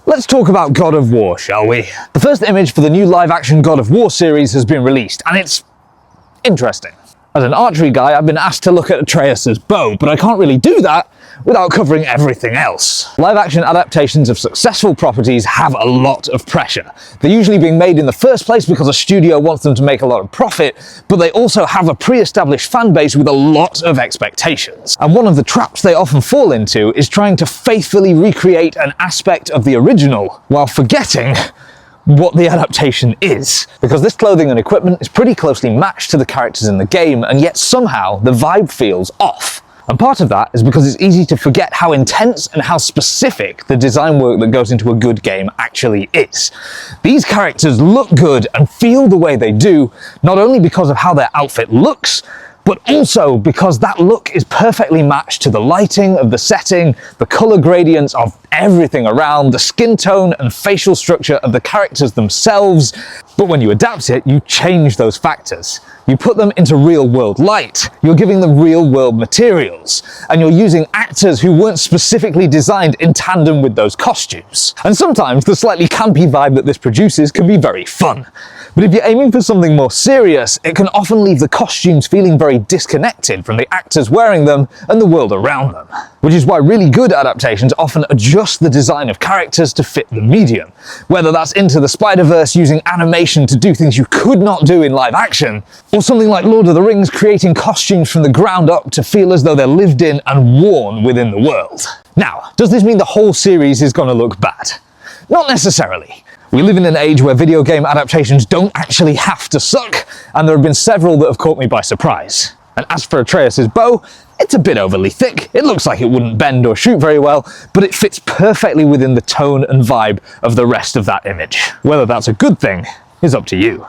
Let's talk about God of War, shall we? The first image for the new live-action God of War series has been released, and it's interesting. As an archery guy, I've been asked to look at Atreus' bow, but I can't really do that without covering everything else. Live-action adaptations of successful properties have a lot of pressure. They're usually being made in the first place because a studio wants them to make a lot of profit, but they also have a pre-established fan base with a lot of expectations. And one of the traps they often fall into is trying to faithfully recreate an aspect of the original while forgetting what the adaptation is. Because this clothing and equipment is pretty closely matched to the characters in the game, and yet somehow the vibe feels off. And part of that is because it's easy to forget how intense and how specific the design work that goes into a good game actually is. These characters look good and feel the way they do, not only because of how their outfit looks, but also because that look is perfectly matched to the lighting of the setting, the color gradients of everything around, the skin tone and facial structure of the characters themselves. But when you adapt it, you change those factors. You put them into real-world light, you're giving them real-world materials, and you're using actors who weren't specifically designed in tandem with those costumes. And sometimes the slightly campy vibe that this produces can be very fun. But if you're aiming for something more serious, it can often leave the costumes feeling very disconnected from the actors wearing them and the world around them. Which is why really good adaptations often adjust the design of characters to fit the medium. Whether that's Into the Spider-Verse using animation to do things you could not do in live action, or something like Lord of the Rings creating costumes from the ground up to feel as though they're lived in and worn within the world. Now, does this mean the whole series is going to look bad? Not necessarily. We live in an age where video game adaptations don't actually have to suck, and there have been several that have caught me by surprise. And as for Atreus' bow, it's a bit overly thick. It looks like it wouldn't bend or shoot very well, but it fits perfectly within the tone and vibe of the rest of that image. Whether that's a good thing is up to you.